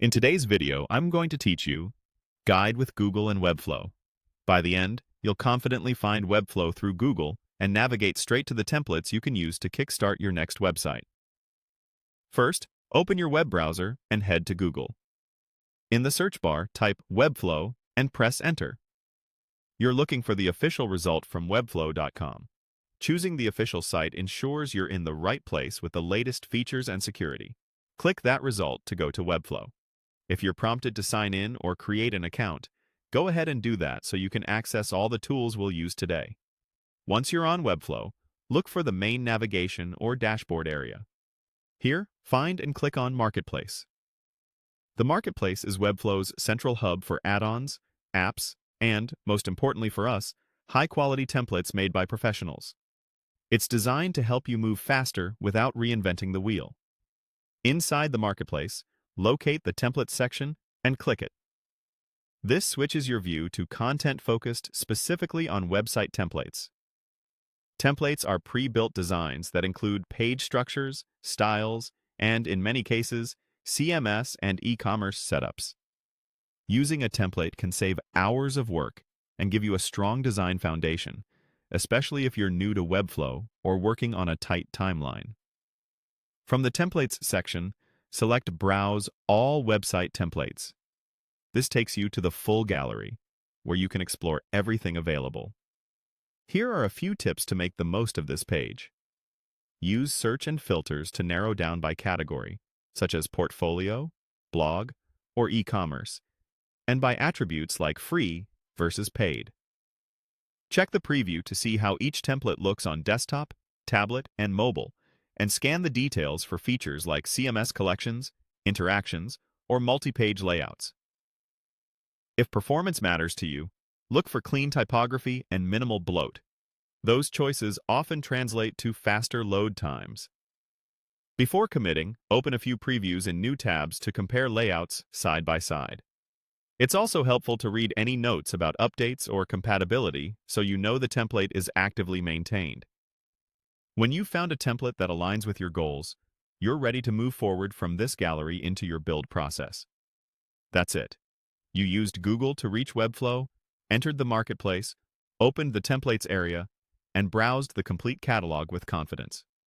In today's video, I'm going to teach you Guide with Google and Webflow. By the end, you'll confidently find Webflow through Google and navigate straight to the templates you can use to kickstart your next website. First, open your web browser and head to Google. In the search bar, type Webflow and press Enter. You're looking for the official result from webflow.com. Choosing the official site ensures you're in the right place with the latest features and security. Click that result to go to Webflow. If you're prompted to sign in or create an account, go ahead and do that so you can access all the tools we'll use today. Once you're on Webflow, look for the main navigation or dashboard area. Here, find and click on Marketplace. The Marketplace is Webflow's central hub for add-ons, apps, and, most importantly for us, high-quality templates made by professionals. It's designed to help you move faster without reinventing the wheel. Inside the Marketplace, locate the Templates section and click it. This switches your view to content focused specifically on website templates. Templates are pre-built designs that include page structures, styles, and, in many cases, CMS and e-commerce setups. Using a template can save hours of work and give you a strong design foundation, especially if you're new to Webflow or working on a tight timeline. From the Templates section, select Browse All Website Templates. This takes you to the full gallery, where you can explore everything available. Here are a few tips to make the most of this page. Use search and filters to narrow down by category, such as portfolio, blog, or e-commerce, and by attributes like free versus paid. Check the preview to see how each template looks on desktop, tablet, and mobile, and scan the details for features like CMS collections, interactions, or multi-page layouts. If performance matters to you, look for clean typography and minimal bloat. Those choices often translate to faster load times. Before committing, open a few previews in new tabs to compare layouts side by side. It's also helpful to read any notes about updates or compatibility so you know the template is actively maintained. When you've found a template that aligns with your goals, you're ready to move forward from this gallery into your build process. That's it. You used Google to reach Webflow, entered the marketplace, opened the templates area, and browsed the complete catalog with confidence.